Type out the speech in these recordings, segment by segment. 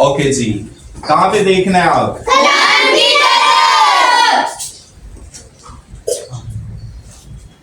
Okay जी, कहाँ पे देखना है आप?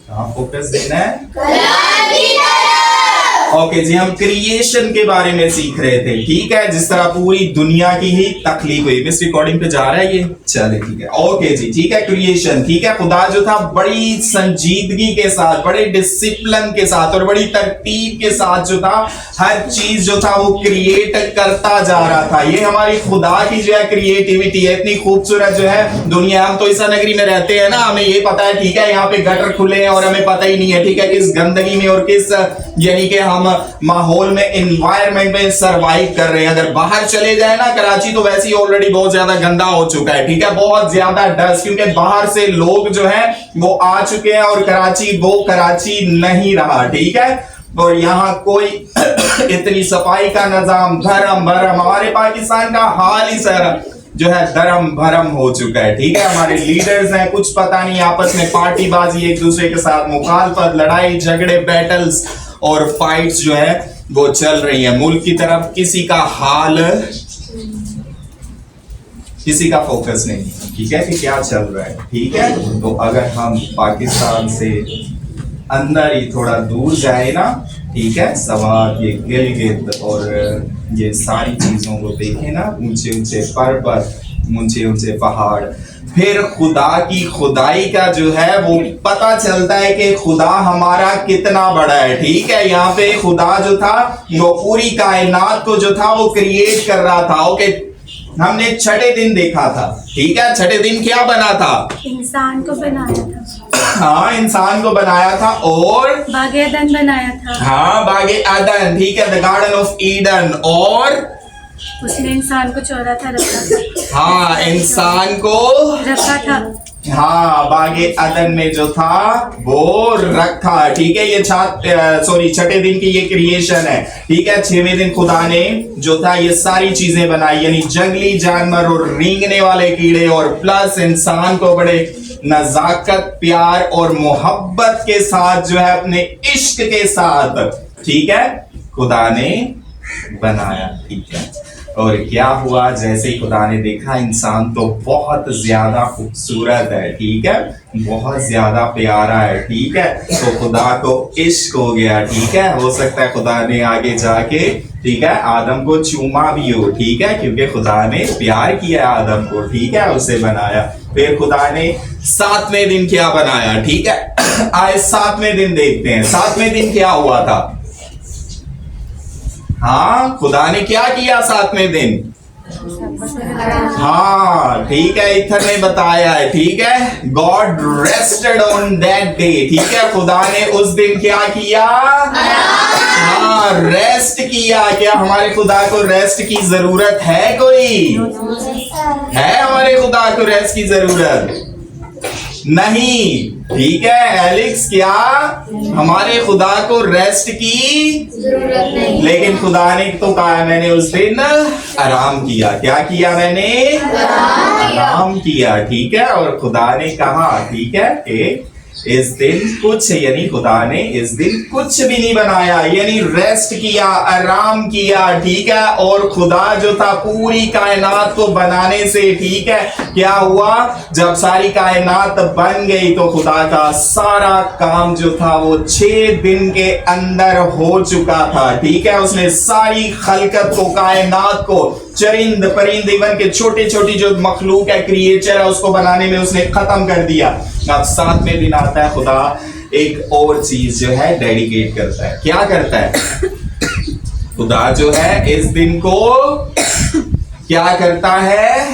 कहाँ फोकस देना है? ओके जी, हम क्रिएशन के बारे में सीख रहे थे, ठीक है, जिस तरह पूरी दुनिया की ही तख्लीक हुई। मिस रिकॉर्डिंग पे जा रहा है ये? चले ठीक है, ओके जी, ठीक है, क्रिएशन, ठीक है। खुदा जो था बड़ी संजीदगी के साथ, बड़े डिसिप्लिन के साथ और बड़ी तरतीब के साथ जो था हर चीज जो था वो क्रिएट करता जा रहा था। ये हमारी खुदा की जो है क्रिएटिविटी है, इतनी खूबसूरत जो है दुनिया। हम तो ईसा नगरी में रहते हैं ना, हमें ये पता है, ठीक है, यहाँ पे गटर खुले हैं और हमें पता ही नहीं है, ठीक है, किस गंदगी में और किस यानी कि हम माहौल में, एनवायरनमेंट में सरवाइव कर रहे हैं। अगर बाहर चले जाए ना, कराची तो वैसे ही ऑलरेडी बहुत ज्यादा गंदा हो चुका है, ठीक है, बहुत ज्यादा डस्ट, क्योंकि बाहर से लोग जो है वो आ चुके हैं और कराची वो कराची नहीं रहा, ठीक है। और यहाँ कोई इतनी सफाई का निजाम, धर्म भरम, हमारे पाकिस्तान का हाल ही सर जो है धर्म भरम हो चुका है, ठीक है। हमारे लीडर्स हैं, कुछ पता नहीं, आपस में पार्टीबाजी, एक दूसरे के साथ मुखालफत, लड़ाई झगड़े, बैटल्स और फाइट्स जो है वो चल रही है। मुल्क की तरफ किसी का हाल, किसी का फोकस नहीं, ठीक है, कि क्या चल रहा है, ठीक है। तो अगर हम पाकिस्तान से अंदर ही थोड़ा दूर जाए ना, ठीक है, सवार ये गिलगित और ये सारी चीजों को देखें ना, ऊंचे ऊंचे पर्वत, ऊंचे ऊंचे पहाड़, फिर खुदा की खुदाई का जो है वो पता चलता है कि खुदा हमारा कितना बड़ा है, ठीक है। यहाँ पे खुदा जो था वो पूरी कायनात को जो था वो क्रिएट कर रहा था। ओके, हमने छठे दिन देखा था, ठीक है, छठे दिन क्या बना था? इंसान को बनाया था। हाँ, इंसान को बनाया था और बागे अदन बनाया था। हाँ, बागे अदन, ठीक है, द गार्डन ऑफ ईडन। और उसने इंसान को चौरा था, रखा था। हाँ, इंसान को रखा था। हाँ, बागे अदन में जो था वो रखा, ठीक है। ये छठे दिन की ये क्रिएशन है, ठीक है। छठवें दिन खुदा ने जो था ये सारी चीजें बनाई, यानी जंगली जानवर और रेंगने वाले कीड़े और प्लस इंसान को बड़े नजाकत, प्यार और मोहब्बत के साथ जो है अपने इश्क के साथ, ठीक है, खुदा ने बनाया, ठीक है। और क्या हुआ, जैसे ही खुदा ने देखा इंसान तो बहुत ज्यादा खूबसूरत है, ठीक है, बहुत ज्यादा प्यारा है, ठीक है, तो खुदा को इश्क हो गया, ठीक है। हो सकता है खुदा ने आगे जाके, ठीक है, आदम को चूमा भी हो, ठीक है, क्योंकि खुदा ने प्यार किया आदम को, ठीक है, उसे बनाया। फिर खुदा ने सातवें दिन क्या बनाया, ठीक है। आए सातवें दिन देखते हैं, सातवें दिन क्या हुआ था। हाँ, खुदा ने क्या किया सातवें दिन? हाँ, ठीक है, इथर ने बताया है, ठीक है, God rested on that day, ठीक है, खुदा ने उस दिन क्या किया? हाँ, रेस्ट किया। क्या हमारे खुदा को रेस्ट की जरूरत है? कोई है हमारे खुदा को रेस्ट की जरूरत? नहीं, ठीक है एलिक्स, क्या हमारे खुदा को रेस्ट की जरूरत नहीं, लेकिन खुदा ने तो कहा मैंने उस दिन आराम किया। क्या किया? मैंने आराम किया, ठीक है। और खुदा ने कहा, ठीक है, कि इस दिन कुछ, यानी खुदा ने इस दिन कुछ भी नहीं बनाया, यानी रेस्ट किया, आराम किया, ठीक है। और खुदा जो था पूरी कायनात को बनाने से, ठीक है, क्या हुआ, जब सारी कायनात बन गई तो खुदा का सारा काम जो था वो 6 दिन के अंदर हो चुका था, ठीक है। उसने सारी खलकत को, कायनात को, चरिंद परिंद, इवन के छोटे छोटी जो मखलूक है, क्रिएचर है, उसको बनाने में उसने खत्म कर दिया। अब 7वें दिन आता है, खुदा एक और चीज जो है डेडिकेट करता है। क्या करता है? खुदा जो है इस दिन को क्या करता है?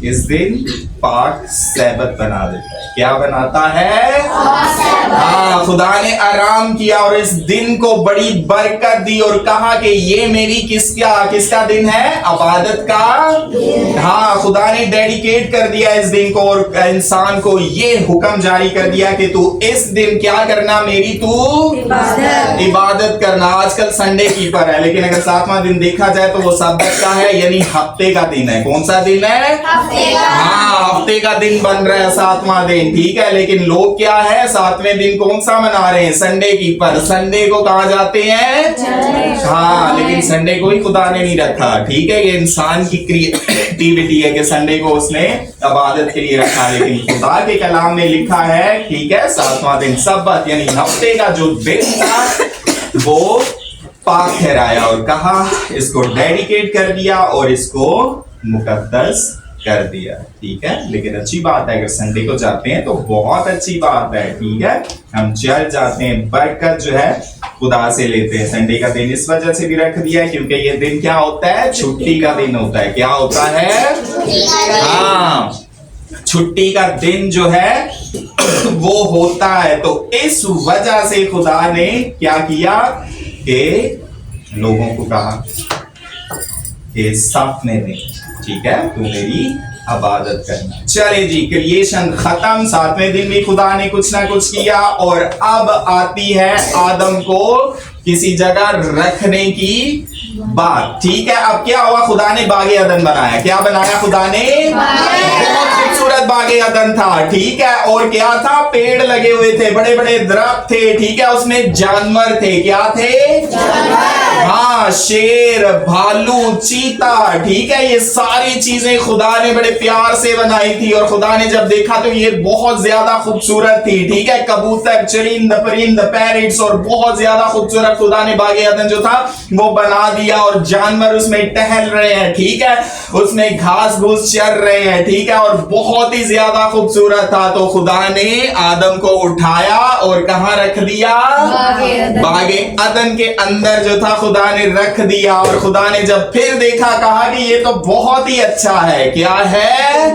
इस दिन पाक सैबत बना देता है। क्या बनाता है? हाँ, खुदा ने आराम किया और इस दिन को बड़ी बरकत दी और कहा कि ये मेरी किसका दिन है? इबादत का। हाँ, खुदा ने डेडिकेट कर दिया इस दिन को और इंसान को ये हुक्म जारी कर दिया कि तू इस दिन क्या करना? मेरी तू इबादत करना। आजकल संडे कीपर है, लेकिन अगर 7वां दिन देखा जाए तो वो सब्बत का है, यानी हफ्ते का दिन है। कौन सा दिन है? हाँ, हफ्ते का दिन बन रहा है 7वां दिन, ठीक है। लेकिन लोग क्या है 7वें दिन कौन सा मना रहे हैं? संडे की। पर संडे को कहाँ जाते हैं? हाँ, लेकिन संडे को ही खुदा ने नहीं रखा, ठीक है। ये इंसान की क्रिएटिविटी है कि संडे को उसने इबादत के लिए रखा, लेकिन खुदा के कलाम में लिखा है, ठीक है, 7वां दिन सब्बत यानी हफ्ते का जो दिन था वो पाक ठहराया और कहा इसको डेडिकेट कर दिया और इसको मुकद्दस कर दिया, ठीक है। लेकिन अच्छी बात है अगर संडे को जाते हैं तो बहुत अच्छी बात है, ठीक है। हम चर्च जाते हैं, बरकत जो है खुदा से लेते हैं। संडे का दिन इस वजह से भी रख दिया है क्योंकि ये दिन क्या होता है? छुट्टी का दिन होता है। क्या होता है? हाँ, छुट्टी का दिन जो है वो होता है। तो इस वजह से खुदा ने क्या किया कि लोगों को कहा कि 7वें दिन, ठीक है, तू मेरी इबादत करना। चले जी, क्रिएशन खत्म, 7वें दिन भी खुदा ने कुछ ना कुछ किया और अब आती है आदम को किसी जगह रखने की बात, ठीक है। अब क्या हुआ? खुदा ने बागे अदन बनाया। क्या बनाया खुदा ने? बहुत खूबसूरत बागे अदन था, ठीक है। और क्या था? पेड़ लगे हुए थे, बड़े बड़े दरख्त थे, ठीक है। उसमें जानवर थे। क्या थे? हाँ, शेर, भालू, चीता, ठीक है। ये सारी चीजें खुदा ने बड़े प्यार से बनाई थी और खुदा ने जब देखा तो ये बहुत ज्यादा खूबसूरत थी, ठीक है। कबूतर, चरिंद, परिंद, पैरट्स और बहुत ज्यादा खूबसूरत खुदा ने बागे अदन जो था वो बना दिया और जानवर उसमें टहल रहे हैं, ठीक है। उसमें घास घूस चर रहे हैं, ठीक है। और बहुत ही ज्यादा खूबसूरत था। तो खुदा ने आदम को उठाया और कहां रख दिया? बागे अदन के अंदर जो था खुदा ने रख दिया। और खुदा ने जब फिर देखा कहा कि ये तो बहुत ही अच्छा है। क्या है?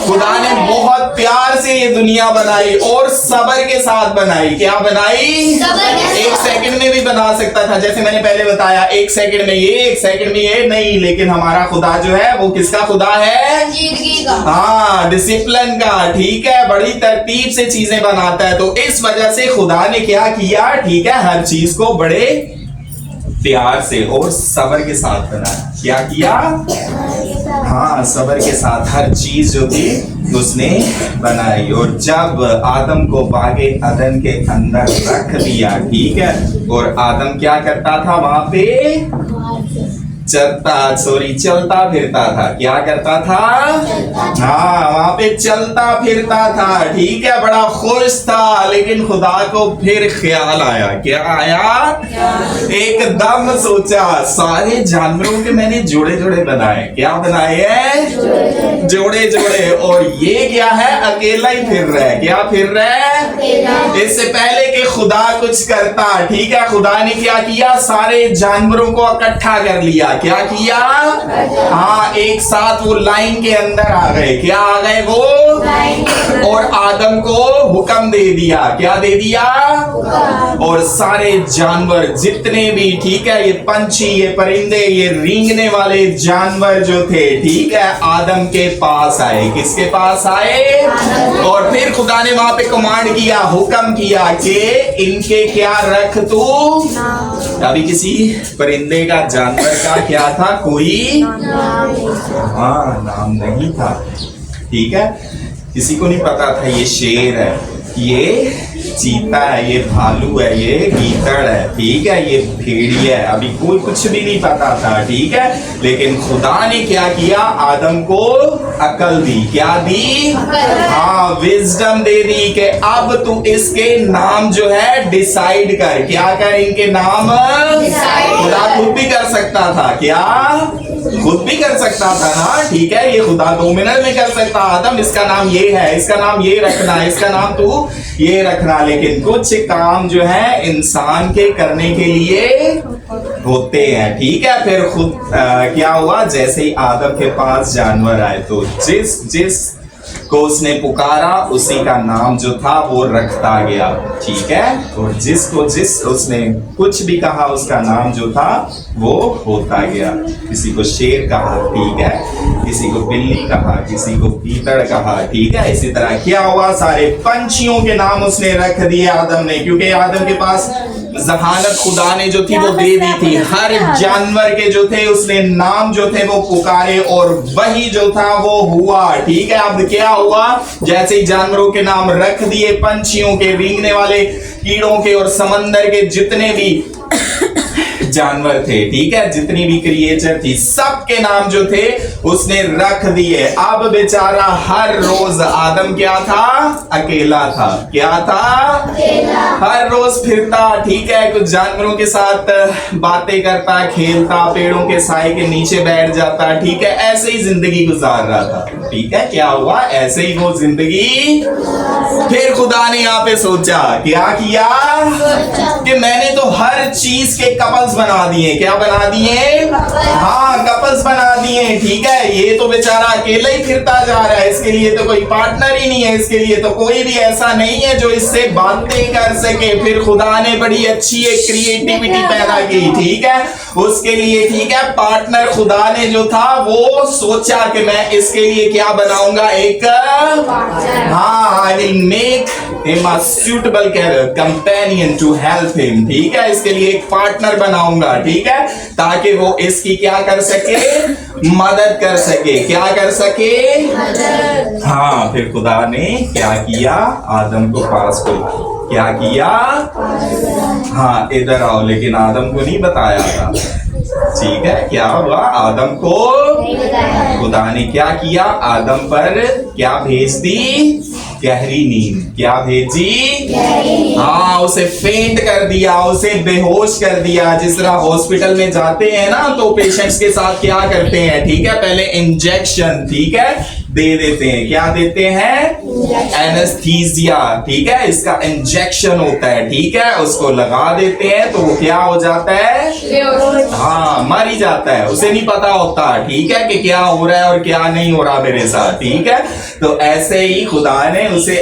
खुदा ने बहुत प्यार से ये दुनिया बनाई और सब्र के साथ बनाई। क्या बनाई? 1 सेकंड में भी बना सकता था, जैसे मैंने पहले बताया, 1 सेकंड में ये, 1 सेकंड में ये नहीं। लेकिन हमारा खुदा जो है वो किसका खुदा है? हाँ, डिसिप्लिन का, ठीक है। बड़ी तरतीब से चीजें बनाता है। तो इस वजह से खुदा ने क्या किया, ठीक है, हर चीज को बड़े प्यार से और सब्र के साथ बनाया। क्या किया? हाँ, सब्र के साथ हर चीज जो थी उसने बनाई। और जब आदम को बागे अदन के अंदर रख दिया, ठीक है, और आदम क्या करता था वहां पे? चलता फिरता था। क्या करता था? हाँ, वहां पे चलता फिरता था, ठीक है, बड़ा खुश था। लेकिन खुदा को फिर ख्याल आया। क्या आया? एकदम सोचा, सारे जानवरों के मैंने जोड़े जोड़े बनाए। क्या बनाए हैं? जोड़े जोड़े। और ये क्या है? अकेला ही फिर रहा है। क्या फिर रहा है? इससे पहले कि खुदा कुछ करता, ठीक है, खुदा ने क्या किया? सारे जानवरों को इकट्ठा कर लिया। क्या किया? हाँ, एक साथ वो लाइन के अंदर आ गए। क्या आ गए वो? और आदम को हुक्म दे दिया। क्या दे दिया? और सारे जानवर जितने भी, ठीक है, ये पंछी, ये परिंदे, ये रेंगने वाले जानवर जो थे, ठीक है, आदम के पास आए। किसके पास आए? और फिर खुदा ने वहां पे कमांड किया, हुक्म किया कि इनके क्या रख तू? अभी किसी परिंदे का, जानवर का क्या था? कोई हाँ, नाम नहीं था, ठीक है। किसी को नहीं पता था ये शेर है, ये चीता है, ये भालू है, ये गीदड़ है, ठीक है, ये भेड़िया है। अभी कोई कुछ भी नहीं पता था, ठीक है। लेकिन खुदा ने क्या किया? आदम को अकल दी। क्या दी? हाँ, विजडम दे दी कि अब तू इसके नाम जो है डिसाइड कर। क्या कर? इनके नाम खुदा खुद भी कर सकता था। क्या? खुद भी कर सकता था ना, ठीक है। ये खुदा 2 मिनट में कर सकता। आदम, इसका नाम ये है, इसका नाम ये रखना, इसका नाम तू ये रखना। लेकिन कुछ काम जो है इंसान के करने के लिए होते हैं, ठीक है। फिर खुद क्या हुआ? जैसे ही आदम के पास जानवर आए तो जिस को उसने पुकारा उसी का नाम जो था वो रखता गया, ठीक है। और जिस उसने कुछ भी कहा उसका नाम जो था वो होता गया। किसी को शेर कहा, ठीक है, किसी को बिल्ली कहा, किसी को गीदड़ कहा, ठीक है। इसी तरह क्या हुआ? सारे पंछियों के नाम उसने रख दिए आदम ने, क्योंकि आदम के पास जहानत खुदा ने जो थी वो दे दी थी। हर जानवर के जो थे उसने नाम जो थे वो पुकारे और वही जो था वो हुआ। ठीक है, अब क्या हुआ, जैसे ही जानवरों के नाम रख दिए, पंछियों के, रेंगने वाले कीड़ों के और समंदर के जितने भी जानवर थे, ठीक है, जितनी भी क्रिएचर थी, सबके नाम जो थे उसने रख दिए। अब बेचारा हर रोज आदम क्या था, अकेला था। क्या था, अकेला। हर रोज फिरता, ठीक है, कुछ जानवरों के साथ बातें करता, खेलता, पेड़ों के साए के नीचे बैठ जाता, ठीक है, ऐसे ही जिंदगी गुजार रहा था। ठीक है, क्या हुआ, ऐसे ही वो जिंदगी। फिर खुदा ने यहाँ पे सोचा, क्या किया कि मैंने तो हर चीज के कपल्स बना दिए। क्या बना दिए, हाँ, कपल्स बना दिए। ठीक है, ये तो बेचारा अकेला ही फिरता जा रहा है, इसके लिए तो कोई पार्टनर ही नहीं है, इसके लिए तो कोई भी ऐसा नहीं है जो इससे बातें कर सके। फिर खुदा ने बड़ी अच्छी एक क्रिएटिविटी पैदा की, ठीक है, उसके लिए, ठीक है, पार्टनर खुदा ने जो था वो सोचा कि मैं इसके लिए क्या बनाऊंगा, एक, हाँ, I will make him a suitable companion to help him. ठीक है, इसके लिए एक पार्टनर बनाऊंगा, ठीक है, ताकि वो इसकी क्या कर सके, मदद कर सके। क्या कर सके, हाँ। फिर खुदा ने क्या किया, आदम को पास को क्या किया, हाँ, इधर आओ, लेकिन आदम को नहीं बताया था। ठीक है, क्या हुआ, आदम को खुदा ने क्या किया, आदम पर क्या भेज दी, गहरी नींद। क्या भेजी, हाँ, उसे फेंट कर दिया, उसे बेहोश कर दिया। जिस तरह हॉस्पिटल में जाते हैं ना तो पेशेंट्स के साथ क्या करते हैं, ठीक है, पहले इंजेक्शन, ठीक है, दे देते हैं। क्या देते हैं, एनेस्थीसिया, ठीक है, इसका इंजेक्शन होता है, ठीक है, उसको लगा देते हैं तो वो क्या हो जाता है, हाँ, मर ही जाता है, उसे नहीं पता होता, ठीक है, कि क्या हो रहा है और क्या नहीं हो रहा मेरे साथ। ठीक है, तो ऐसे ही खुदा ने उसे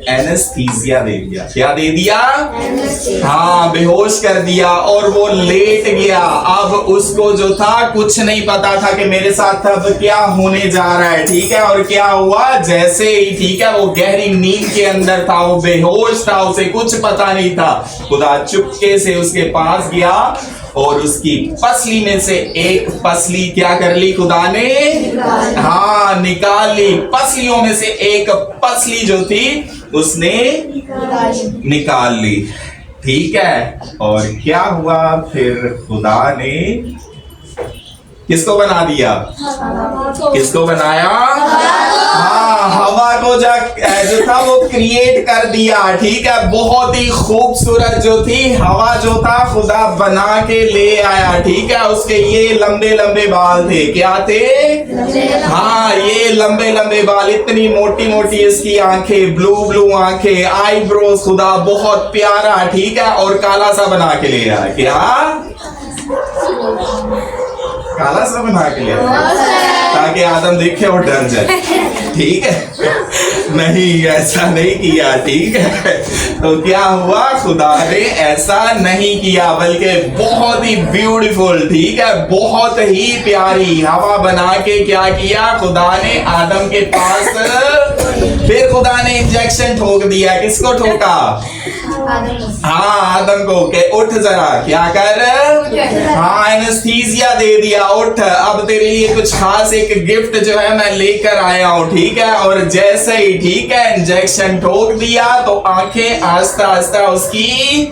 एनेस्थीसिया दे दिया। क्या दे दिया, हाँ, बेहोश कर दिया और वो लेट गया। अब उसको जो था कुछ नहीं पता था कि मेरे साथ अब क्या होने जा रहा है। ठीक है, और क्या हुआ, जैसे ही, ठीक है, वो गहरी नींद के अंदर था, वो बेहोश था, उसे कुछ पता नहीं था। खुदा चुपके से उसके पास गया और उसकी पसली में से एक पसली क्या कर ली खुदा ने, हाँ, निकाल ली। पसलियों में से एक पसली जो थी उसने निकाल ली। ठीक है, और क्या हुआ, फिर खुदा ने किसको बना दिया, किसको बनाया, हाँ, हवा को जो था वो क्रिएट कर दिया। ठीक है, बहुत ही खूबसूरत जो थी हवा जो था खुदा बना के ले आया। ठीक है, उसके ये लंबे लंबे बाल थे। क्या थे, हाँ, ये लंबे लंबे बाल, इतनी मोटी मोटी इसकी आंखें, ब्लू ब्लू आंखें, आईब्रोज, खुदा बहुत प्यारा, ठीक है, और काला सा बना के ले आया। क्या, काला सा बना के ले ताकि आदम देखे और डर जाए। ठीक है, नहीं, ऐसा नहीं किया। ठीक है, तो क्या हुआ, खुदा ने ऐसा नहीं किया, बल्कि बहुत ही ब्यूटीफुल, ठीक है, बहुत ही प्यारी हवा बना के क्या किया खुदा ने आदम के पास। फिर खुदा ने इंजेक्शन ठोक दिया। किसको ठोका, हाँ, आदम को, के उठ जरा, क्या कर, हाँ, एनेस्थीसिया दे दिया, उठ, अब तेरे लिए कुछ खास एक गिफ्ट जो है मैं लेकर आया हूँ। ठीक है, और जैसे ही, ठीक है, इंजेक्शन ठोक दिया तो आंखें आस्ता आस्ता उसकी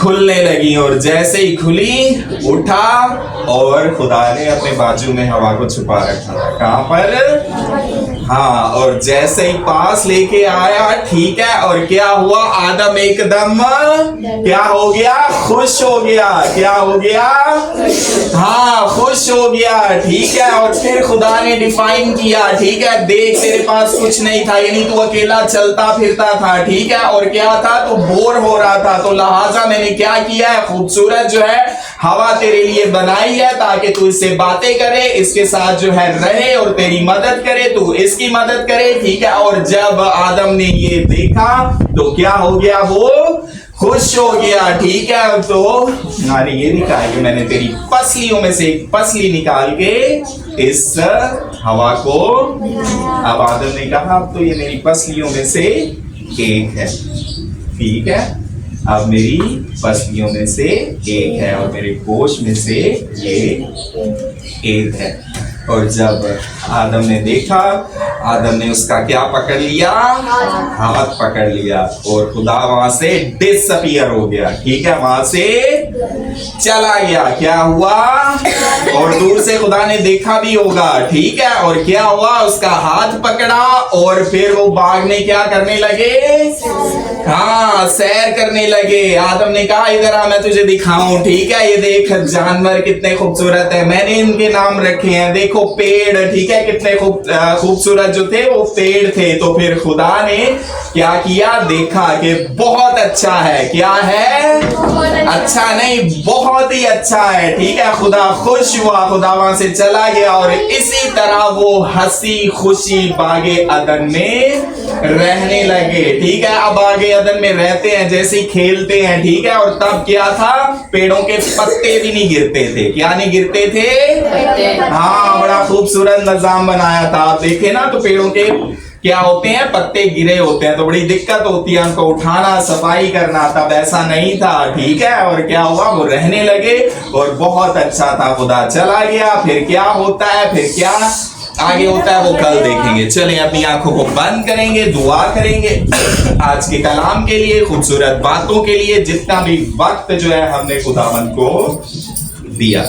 खुलने लगी, और जैसे ही खुली, उठा, और खुदा ने अपने बाजू में हवा को छुपा रखा था। कहां पर, हाँ, और जैसे ही पास लेके आया, ठीक है, और क्या हुआ, आदम एकदम क्या हो गया, खुश हो गया। क्या हो गया, हाँ, खुश हो गया। ठीक है, और फिर खुदा ने डिफाइन किया, ठीक है, देख तेरे पास कुछ नहीं था, यानी तू अकेला चलता फिरता था। ठीक है, और क्या था, तू बोर हो रहा था, तो लिहाजा मैंने क्या किया है, खूबसूरत जो है हवा तेरे लिए बनाई है ताकि तू इससे बातें करे, इसके साथ जो है रहे और तेरी मदद करे, तू इसकी मदद करे। ठीक है, और जब आदम ने ये देखा तो क्या हो गया, वो खुश हो गया। ठीक है, तो मैंने ये भी कहा कि मैंने तेरी पसलियों में से एक पसली निकाल के इस हवा को, अब आदम ने कहा अब तो ये मेरी पसलियों में से एक है। ठीक है, अब मेरी पसलियों में से एक है और मेरे गोश्त में से ये एक है। और जब आदम ने देखा, आदम ने उसका क्या पकड़ लिया? हाथ पकड़ लिया और खुदा वहां से डिसअपीयर हो गया। ठीक है, वहां से चला गया। क्या हुआ? और दूर से खुदा ने देखा भी होगा। ठीक है, और क्या हुआ? उसका हाथ पकड़ा और फिर वो बाग में क्या करने लगे? हाँ, सैर करने लगे। आदम ने कहा इधर आ, मैं तुझे दिखाऊं। ठीक है, ये देख जानवर कितने खूबसूरत है, मैंने इनके नाम रखे हैं। देखो पेड़, ठीक है, कितने खूबसूरत जो थे वो पेड़ थे। तो फिर खुदा ने क्या किया? देखा कि बहुत अच्छा है। क्या है? अच्छा नहीं, बहुत ही अच्छा है। ठीक है, खुदा खुश हुआ, खुदा वहां से चला गया और इसी तरह वो हंसी खुशी बागे अदन में रहने लगे। ठीक है, अब बागे अदन में रहते हैं, जैसे ही खेलते हैं। ठीक है, और तब क्या था? पेड़ों के पत्ते भी नहीं गिरते थे। क्या नहीं गिरते थे? हाँ, बड़ा खूबसूरत निजाम बनाया था। आप देखे ना तो पेड़ों के क्या होते हैं? पत्ते गिरे होते हैं तो बड़ी दिक्कत होती है उनको उठाना, सफाई करना। तब ऐसा नहीं था। ठीक है, और क्या हुआ? वो रहने लगे और बहुत अच्छा था। खुदा चला गया। फिर क्या होता है? फिर क्या आगे होता है वो कल देखेंगे। चलें अपनी आंखों को बंद करेंगे, दुआ करेंगे आज के कलाम के लिए, खूबसूरत बातों के लिए, जितना भी वक्त जो है हमने खुदावंद को दिया।